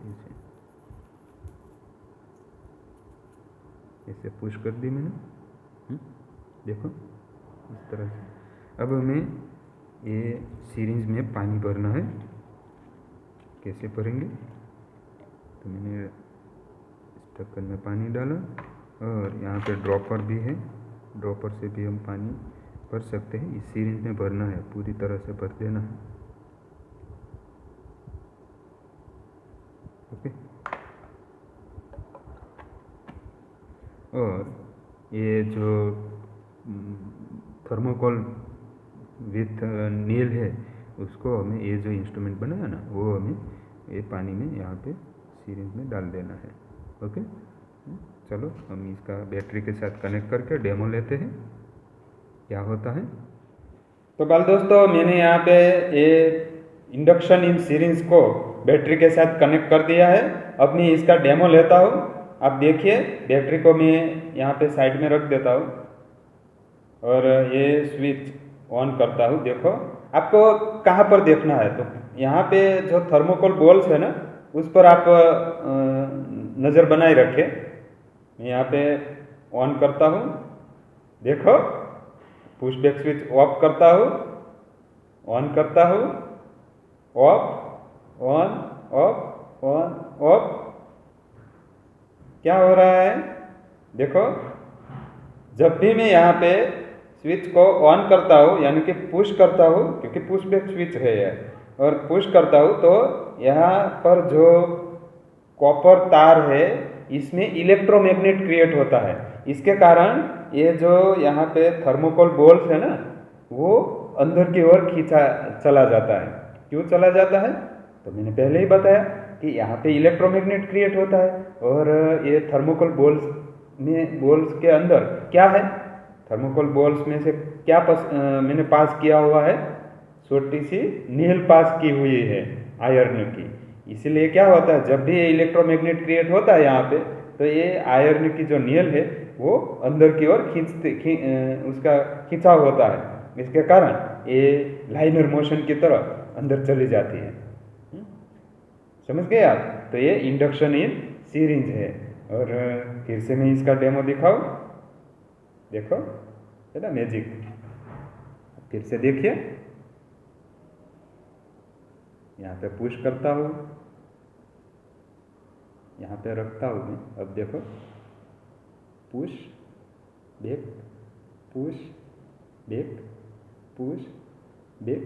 ऐसे पुश कर दी मैंने। देखो, इस तरह से। अब हमें ये सीरीज में पानी भरना है। कैसे भरेंगे, तो मैंने इस ढक्कन में पानी डाला, और यहाँ पे ड्रॉपर भी है, ड्रॉपर से भी हम पानी भर सकते हैं। इस सीरिंज में भरना है, पूरी तरह से भर देना है। ओके। और ये जो थर्मोकोल विथ नील है, उसको हमें ये जो इंस्ट्रूमेंट बनाया ना, वो हमें ये पानी में यहाँ पे सीरिंज में डाल देना है। ओके, चलो हम इसका बैटरी के साथ कनेक्ट करके डेमो लेते हैं क्या होता है। तो बाल दोस्तों, मैंने यहाँ पे ये इंडक्शन इन सीरीज को बैटरी के साथ कनेक्ट कर दिया है। अब मैं इसका डेमो लेता हूँ। आप देखिए, बैटरी को मैं यहाँ पे साइड में रख देता हूँ और ये स्विच ऑन करता हूँ। देखो, आपको कहाँ पर देखना है, तो यहाँ पे जो थर्मोकोल बॉल्स है ना, उस पर आप नज़र बनाए रखें। मैं यहाँ पे ऑन करता हूँ, देखो, पुश बैक स्विच ऑफ करता हूँ, ऑन करता हूँ, of, on, of, on, of. क्या हो रहा है देखो, जब भी मैं यहाँ पे स्विच को ऑन करता हूँ, यानी कि पुश करता हूँ, क्योंकि पुश बैक स्विच है यह, और पुश करता हूँ तो यहाँ पर जो कॉपर तार है, इसमें इलेक्ट्रोमैग्नेट क्रिएट होता है। इसके कारण ये जो यहाँ पे थर्मोकोल बॉल्स है ना, वो अंदर की ओर खींचा चला जाता है। क्यों चला जाता है, तो मैंने पहले ही बताया कि यहाँ पे इलेक्ट्रोमैग्नेट क्रिएट होता है। और ये थर्मोकोल बॉल्स के अंदर क्या है, थर्मोकोल बॉल्स में से क्या मैंने पास किया हुआ है, छोटी सी नील पास की हुई है आयरन की। इसीलिए क्या होता है, जब भी ये इलेक्ट्रोमैग्नेट क्रिएट होता है यहाँ पे, तो ये आयरन की जो नील है वो अंदर की ओर उसका खिंचाव होता है। इसके कारण ये लाइनर मोशन की तरह अंदर चली जाती है। समझ गए आप? तो ये इंडक्शन इन सीरीज है। और फिर से मैं इसका डेमो दिखाऊं, देखो है ना मैजिक। फिर से देखिए, यहाँ पे पुश करता हूँ, यहाँ पे रखता हूँ मैं। अब देखो, push back, push back, push back.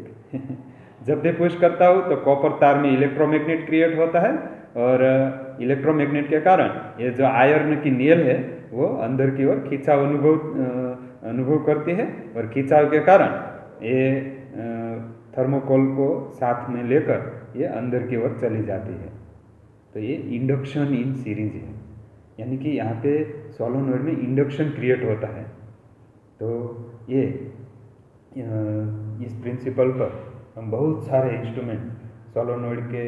जब भी पुश करता हूँ तो कॉपर तार में इलेक्ट्रोमैग्नेट क्रिएट होता है, और इलेक्ट्रोमैग्नेट के कारण ये जो आयरन की नील है वो अंदर की ओर खिंचाव अनुभव करती है, और खिंचाव के कारण ये थर्मोकोल को साथ में लेकर ये अंदर की ओर चली जाती है। तो ये इंडक्शन इन सीरीज है, यानी कि यहाँ पे सोलेनॉइड में इंडक्शन क्रिएट होता है। तो ये इस प्रिंसिपल पर हम बहुत सारे इंस्ट्रूमेंट, सोलेनॉइड के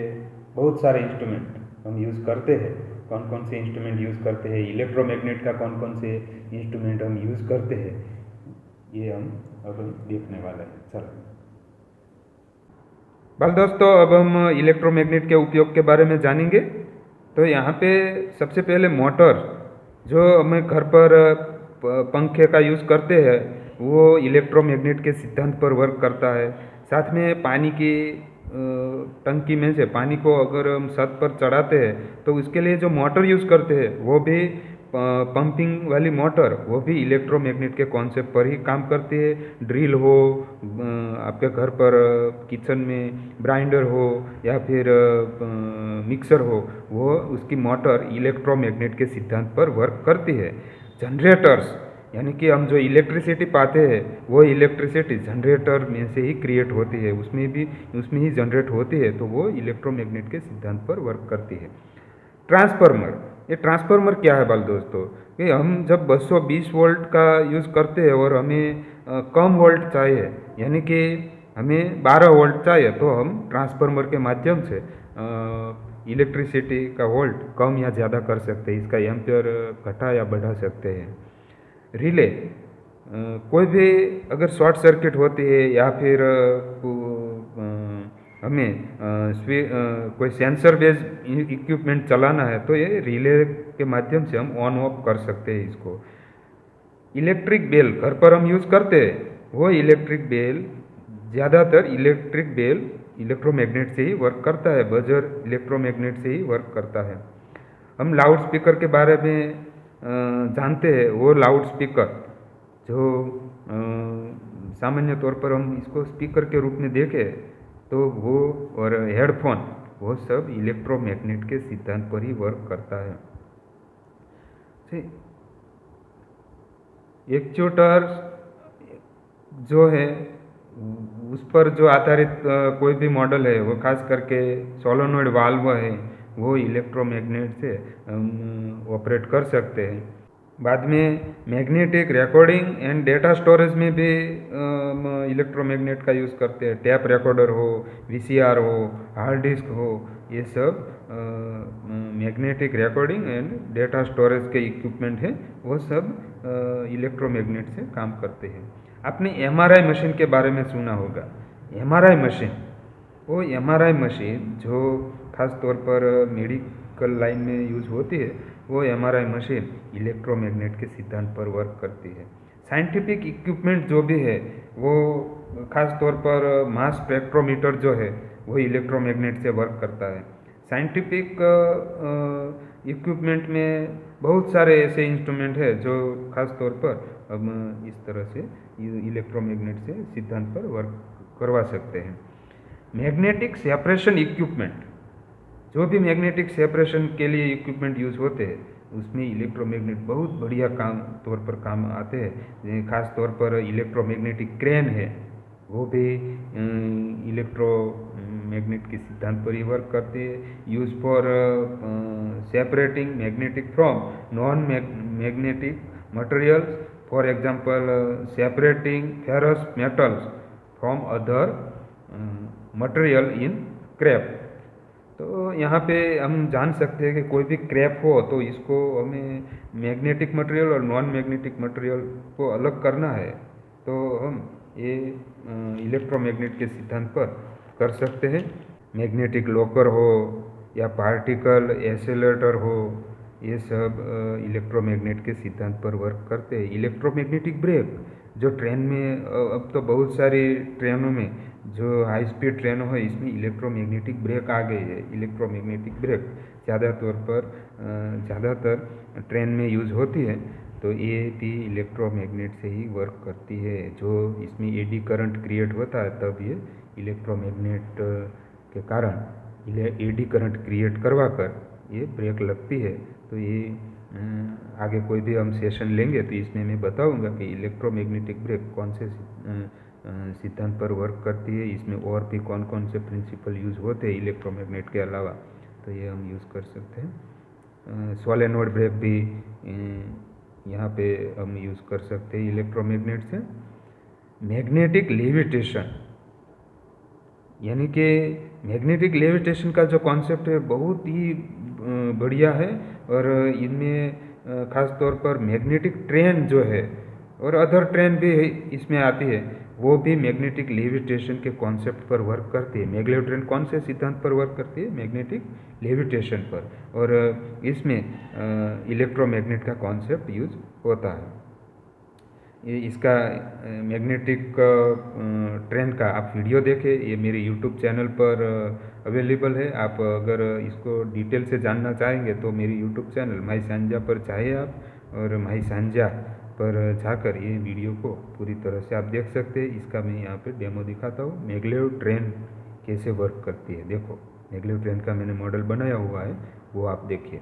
बहुत सारे इंस्ट्रूमेंट हम यूज़ करते हैं। कौन कौन से इंस्ट्रूमेंट यूज़ करते हैं, इलेक्ट्रोमैग्नेट का कौन कौन से इंस्ट्रूमेंट हम यूज़ करते हैं, ये हम अब देखने वाले हैं। चलो बाल दोस्तों, अब हम इलेक्ट्रोमैग्नेट के उपयोग के बारे में जानेंगे। तो यहाँ पे सबसे पहले मोटर, जो हमें घर पर पंखे का यूज़ करते हैं, वो इलेक्ट्रोमैग्नेट के सिद्धांत पर वर्क करता है। साथ में पानी की टंकी में से पानी को अगर हम छत पर चढ़ाते हैं, तो उसके लिए जो मोटर यूज़ करते हैं, वो भी पंपिंग वाली मोटर, वो भी इलेक्ट्रोमैग्नेट के कॉन्सेप्ट पर ही काम करती है। ड्रिल हो, आपके घर पर किचन में ग्राइंडर हो या फिर मिक्सर हो, वो उसकी मोटर इलेक्ट्रोमैग्नेट के सिद्धांत पर वर्क करती है। जनरेटर्स, यानी कि हम जो इलेक्ट्रिसिटी पाते हैं, वो इलेक्ट्रिसिटी जनरेटर में से ही क्रिएट होती है, उसमें ही जनरेट होती है, तो वो इलेक्ट्रोमैग्नेट के सिद्धांत पर वर्क करती है। ट्रांसफार्मर, ये ट्रांसफार्मर क्या है बाल दोस्तों, कि हम जब 220 वोल्ट का यूज़ करते हैं और हमें कम वोल्ट चाहिए, यानी कि हमें 12 वोल्ट चाहिए, तो हम ट्रांसफार्मर के माध्यम से इलेक्ट्रिसिटी का वोल्ट कम या ज़्यादा कर सकते हैं, इसका एम्पियर घटा या बढ़ा सकते हैं। रिले, कोई भी अगर शॉर्ट सर्किट होती है या फिर हमें कोई सेंसर बेस्ड इक्विपमेंट चलाना है, तो ये रिले के माध्यम से हम ऑन ऑफ कर सकते हैं इसको। इलेक्ट्रिक बेल घर पर हम यूज़ करते हैं, वो इलेक्ट्रिक बेल, ज़्यादातर इलेक्ट्रिक बेल इलेक्ट्रोमैग्नेट से ही वर्क करता है, बजर इलेक्ट्रोमैग्नेट से ही वर्क करता है। हम लाउड स्पीकर के बारे में जानते हैं वो लाउड स्पीकर जो सामान्य तौर पर हम इसको स्पीकर के रूप में देखें तो वो और हेडफोन वो सब इलेक्ट्रोमैग्नेट के सिद्धांत पर ही वर्क करता है। एक्चुएटर जो है उस पर जो आधारित कोई भी मॉडल है वो खास करके सोलेनॉइड वाल्व है वो इलेक्ट्रोमैग्नेट से ऑपरेट कर सकते हैं। बाद में magnetic recording and data storage में भी इलेक्ट्रोमैग्नेट का यूज़ करते हैं। टैप रिकॉर्डर हो, वीसीआर हो, हार्ड डिस्क हो, ये सब magnetic recording and data storage के इक्विपमेंट हैं वो सब इलेक्ट्रोमैग्नेट से काम करते हैं। आपने एमआरआई मशीन के बारे में सुना होगा। एमआरआई मशीन वो एमआरआई मशीन जो खास तौर पर मेडिकल लाइन में यूज होती है वो एमआरआई मशीन इलेक्ट्रोमैग्नेट के सिद्धांत पर वर्क करती है। साइंटिफिक इक्विपमेंट जो भी है वो खास तौर पर मास स्पेक्ट्रोमीटर जो है वो इलेक्ट्रोमैग्नेट से वर्क करता है। साइंटिफिक इक्विपमेंट में बहुत सारे ऐसे इंस्ट्रूमेंट है जो खास तौर पर हम इस तरह से इलेक्ट्रोमैग्नेट से सिद्धांत पर वर्क करवा सकते हैं। मैग्नेटिक सेपरेशन इक्विपमेंट जो भी मैग्नेटिक सेपरेशन के लिए इक्विपमेंट यूज होते हैं उसमें इलेक्ट्रोमैग्नेट बहुत बढ़िया तौर पर काम आते हैं। खास तौर पर इलेक्ट्रोमैग्नेटिक क्रेन है वो भी इलेक्ट्रोमैग्नेट के सिद्धांत पर ही वर्क करते हैं। Use for separating magnetic from non magnetic materials, for example separating ferrous metals from other material in scrap. तो यहाँ पे हम जान सकते हैं कि कोई भी क्रैप हो तो इसको हमें मैग्नेटिक मटेरियल और नॉन मैग्नेटिक मटेरियल को अलग करना है तो हम ये इलेक्ट्रोमैग्नेट के सिद्धांत पर कर सकते हैं। मैग्नेटिक लॉकर हो या पार्टिकल एक्सेलरेटर हो ये सब इलेक्ट्रोमैग्नेट के सिद्धांत पर वर्क करते हैं। इलेक्ट्रोमैग्नेटिक ब्रेक जो ट्रेन में अब तो बहुत सारी ट्रेनों में जो हाई स्पीड ट्रेन है इसमें इलेक्ट्रोमैग्नेटिक ब्रेक आ गई है। इलेक्ट्रोमैग्नेटिक ब्रेक ज़्यादातर ट्रेन में यूज होती है तो ये भी इलेक्ट्रोमैग्नेट से ही वर्क करती है। जो इसमें एडी करंट क्रिएट होता है तब ये इलेक्ट्रोमैग्नेट के कारण एडी करंट क्रिएट करवा कर ये ब्रेक लगती है। तो ये आगे कोई भी हम सेशन लेंगे तो इसमें मैं बताऊंगा कि इलेक्ट्रोमैग्नेटिक ब्रेक कौन से सिद्धांत पर वर्क करती है, इसमें और भी कौन कौन से प्रिंसिपल यूज होते हैं इलेक्ट्रोमैग्नेट के अलावा तो ये हम यूज़ कर सकते हैं। सोलेनॉइड ब्रेक भी यहाँ पे हम यूज़ कर सकते हैं इलेक्ट्रोमैग्नेट से। मैग्नेटिक लेविटेशन यानी कि मैग्नेटिक लेविटेशन का जो कॉन्सेप्ट है बहुत ही बढ़िया है और इनमें खास तौर पर मैग्नेटिक ट्रेन जो है और अदर ट्रेन भी इसमें आती है वो भी मैग्नेटिक लेविटेशन के कॉन्सेप्ट पर वर्क करती है। मैग्नेटिक ट्रेन कौन से सिद्धांत पर वर्क करती है? मैग्नेटिक लेविटेशन पर, और इसमें इलेक्ट्रोमैग्नेट का कॉन्सेप्ट यूज होता है। इसका मैग्नेटिक ट्रेन का आप वीडियो देखें, ये मेरे यूट्यूब चैनल पर अवेलेबल है। आप अगर इसको डिटेल से जानना चाहेंगे तो मेरी यूट्यूब चैनल माई सांझा पर चाहे आप, और माई सांझा पर जाकर ये वीडियो को पूरी तरह से आप देख सकते हैं। इसका मैं यहाँ पे डेमो दिखाता हूँ मैग्लेव ट्रेन कैसे वर्क करती है। देखो मैग्लेव ट्रेन का मैंने मॉडल बनाया हुआ है वो आप देखिए।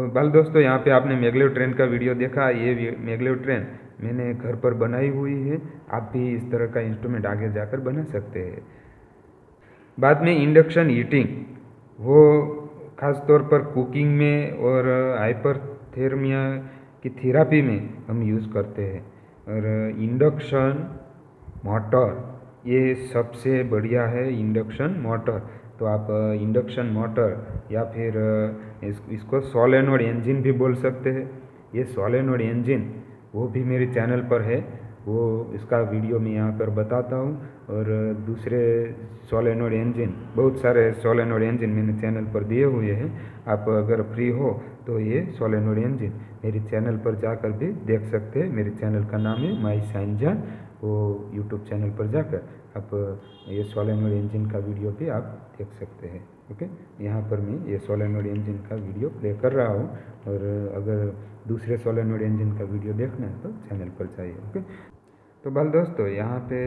तो बाल दोस्तों, यहाँ पे आपने मैगलेव ट्रेन का वीडियो देखा। ये मैगलेव ट्रेन मैंने घर पर बनाई हुई है। आप भी इस तरह का इंस्ट्रूमेंट आगे जाकर बना सकते हैं। बाद में इंडक्शन हीटिंग, वो ख़ास तौर पर कुकिंग में और हाइपरथर्मिया की थेरापी में हम यूज़ करते हैं। और इंडक्शन मोटर, ये सबसे बढ़िया है इंडक्शन मोटर। तो आप इंडक्शन मोटर या फिर इसको सोलेनोइड इंजन भी बोल सकते हैं। ये सोलेनोइड इंजन वो भी मेरे चैनल पर है, वो इसका वीडियो मैं यहाँ पर बताता हूँ। और दूसरे सोलेनोइड इंजन, बहुत सारे सोलेनोइड इंजन मैंने चैनल पर दिए हुए हैं। आप अगर फ्री हो तो ये सोलेनोइड इंजन मेरे चैनल पर जाकर भी देख सकते हैं। मेरे चैनल का नाम है माई साइंजान। वो यूट्यूब चैनल पर जाकर आप ये सोलेनोइड इंजन का वीडियो भी आप देख सकते हैं। ओके, यहाँ पर मैं ये सोलेनोइड इंजन का वीडियो प्ले कर रहा हूँ। और अगर दूसरे सोलेनोइड इंजन का वीडियो देखना है तो चैनल पर जाइए। ओके, तो बाल दोस्तों, यहाँ पे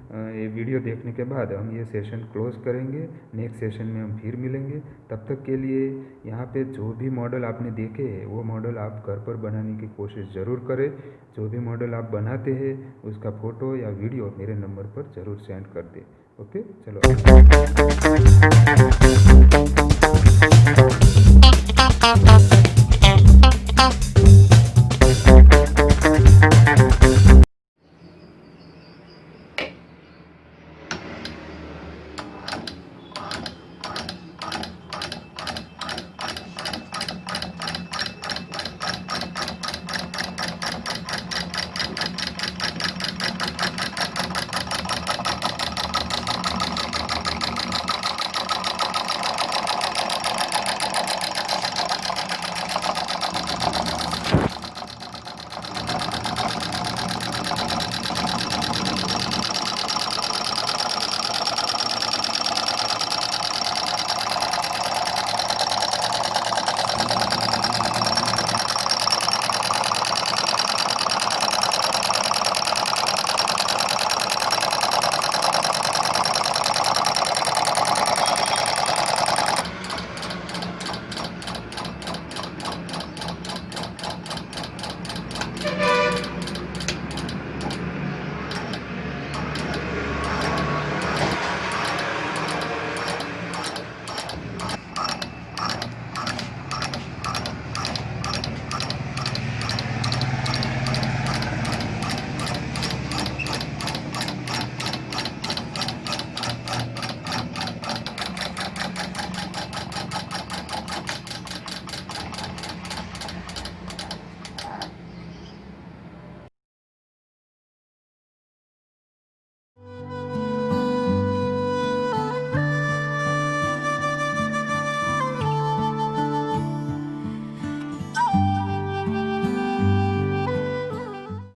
ये वीडियो देखने के बाद हम ये सेशन क्लोज करेंगे। नेक्स्ट सेशन में हम फिर मिलेंगे। तब तक के लिए यहाँ पे जो भी मॉडल आपने देखे हैं वो मॉडल आप घर पर बनाने की कोशिश ज़रूर करें। जो भी मॉडल आप बनाते हैं उसका फ़ोटो या वीडियो मेरे नंबर पर ज़रूर सेंड कर दें। ओके, चलो।